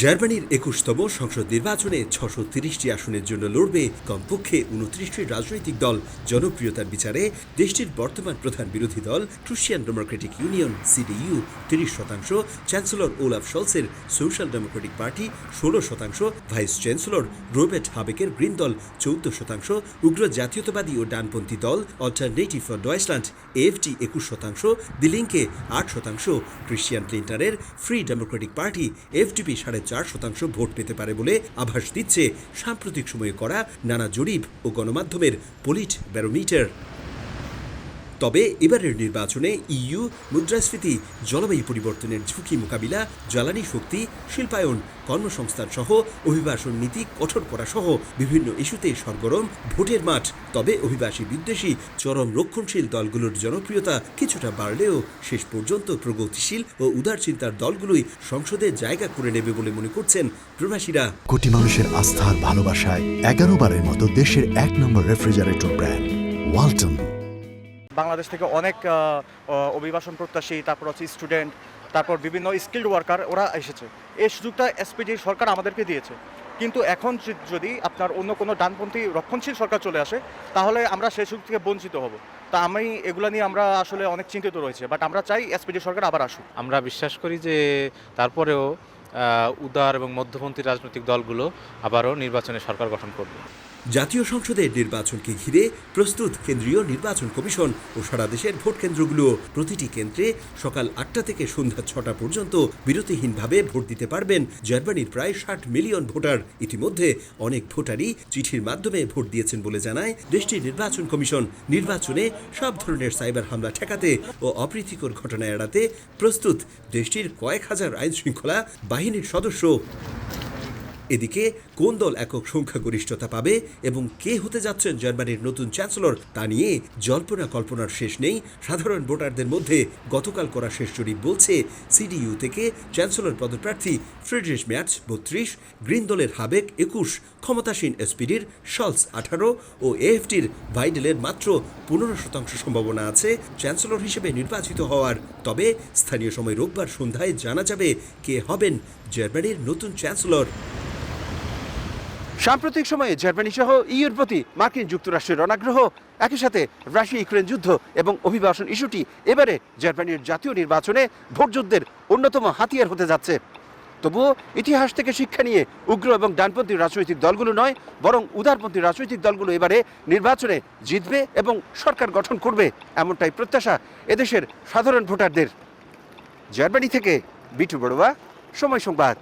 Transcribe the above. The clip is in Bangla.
জার্মানির ২১তম সংসদ নির্বাচনে ৬৩০টি আসনের জন্য লড়বে কমপক্ষে ২৯টি রাজনৈতিক দল। জনপ্রিয়তার বিচারে দেশটির বর্তমান প্রধান বিরোধী দল Christian Democratic Union CDU ৩০%, chancellor Olaf শলসের Social Democratic Party ১৬%, vice chancellor Robert হাবেকের গ্রিন দল ১৪%, উগ্র জাতীয়তাবাদী ও ডানপন্থী দল Alternative for Deutschland AfD ২১%, Die Linke ৮%, Christian লিন্টারের ফ্রি ডেমোক্রেটিক পার্টি এফডিপি ৪.৫% ভোট পেতে পারে বলে আভাস দিচ্ছে সাম্প্রতিক সময়ে করা নানা জরিপ ও গণমাধ্যমের পলিট ব্যারোমিটার। তবে এবারের নির্বাচনে ইইউ, মুদ্রাস্ফীতি, জলবায়ু পরিবর্তনের ঝুঁকি মোকাবিলা, জ্বালানি শক্তি, শিল্পায়ন, কর্মসংস্থান সহ অভিবাসন নীতি কঠোর করা সহ বিভিন্ন ইস্যুতে সরগরম ভোটের মাঠ। তবে অভিবাসী বিদ্বেষী চরম রক্ষণশীল দলগুলোর জনপ্রিয়তা কিছুটা বাড়লেও শেষ পর্যন্ত প্রগতিশীল ও উদার চিন্তার দলগুলোই সংসদে জায়গা করে নেবে বলে মনে করছেন প্রবাসীরা। কোটি মানুষের আস্থার ভালোবাসায় 11 বারের মতো দেশের 1 নম্বর রেফ্রিজারেটর ব্র্যান্ড ওয়ালটন। বাংলাদেশ থেকে অনেক অভিবাসন প্রত্যাশী, তারপর হচ্ছে স্টুডেন্ট, তারপর বিভিন্ন স্কিল্ড ওয়ার্কার ওরা এসেছে। এই সুযোগটা এসপিডি সরকার আমাদেরকে দিয়েছে। কিন্তু এখন যদি আপনার অন্য কোনো ডানপন্থী রক্ষণশীল সরকার চলে আসে তাহলে আমরা সেই সুযোগ থেকে বঞ্চিত হব। তা এগুলো নিয়ে আমরা আসলে অনেক চিন্তিত রয়েছে, বাট আমরা চাই এসপিডি সরকার আবার আসুক। আমরা বিশ্বাস করি যে তারপরেও উদার এবং মধ্যপন্থী রাজনৈতিক দলগুলো আবারও নির্বাচনে সরকার গঠন করবে। জাতীয় সংসদের নির্বাচনকে ঘিরে প্রস্তুত কেন্দ্রীয় নির্বাচন কমিশন ও সারা দেশের ভোট কেন্দ্রগুলো। প্রতিটি কেন্দ্রে সকাল ৮টা থেকে সন্ধ্যা ৬টা পর্যন্ত বিরতিহীনভাবে ভোট দিতে পারবেন জার্মানির প্রায় ৬০ মিলিয়ন ভোটার। ইতিমধ্যে অনেক ভোটারই চিঠির মাধ্যমে ভোট দিয়েছেন বলে জানায় দেশটির নির্বাচন কমিশন। নির্বাচনে সব ধরনের সাইবার হামলা ঠেকাতে ও অপ্রীতিকর ঘটনা এড়াতে প্রস্তুত দেশটির কয়েক হাজার আইনশৃঙ্খলা বাহিনীর সদস্য। এদিকে কোন দল একক সংখ্যাগরিষ্ঠতা পাবে এবং কে হতে যাচ্ছেন জার্মানির নতুন চ্যান্সেলর তা নিয়ে জল্পনা কল্পনার শেষ নেই সাধারণ ভোটারদের মধ্যে। গতকাল করা শেষ জরিপ বলছে সিডিইউ থেকে চ্যান্সেলর পদপ্রার্থী ফ্রিডরিশ মের্জ ৩২, গ্রিন দলের হাবেক ২১, ক্ষমতাসীন এসপিডির শলস ১৮ ও এএফডির ভাইডেলের মাত্র ১৫% সম্ভাবনা আছে চ্যান্সেলর হিসেবে নির্বাচিত হওয়ার। তবে স্থানীয় সময় রোববার সন্ধ্যায় জানা যাবে কে হবেন জার্মানির নতুন চ্যান্সেলর। সাম্প্রতিক সময়ে জার্মানি সহ ইউর প্রতি মার্কিন যুক্তরাষ্ট্রের অনাগ্রহ, একই সাথে রাশিয়া ইউক্রেন যুদ্ধ এবং অভিবাসন ইস্যুটি এবারে জার্মানির জাতীয় নির্বাচনে ভোটযুদ্ধের অন্যতম হাতিয়ার হতে যাচ্ছে। তবুও ইতিহাস থেকে শিক্ষা নিয়ে উগ্র এবং ডানপন্থী রাজনৈতিক দলগুলো নয়, বরং উদারপন্থী রাজনৈতিক দলগুলো এবারে নির্বাচনে জিতবে এবং সরকার গঠন করবে, এমনটাই প্রত্যাশা এদেশের সাধারণ ভোটারদের। জার্মানি থেকে বিটু বড়ুয়া, সময় সংবাদ।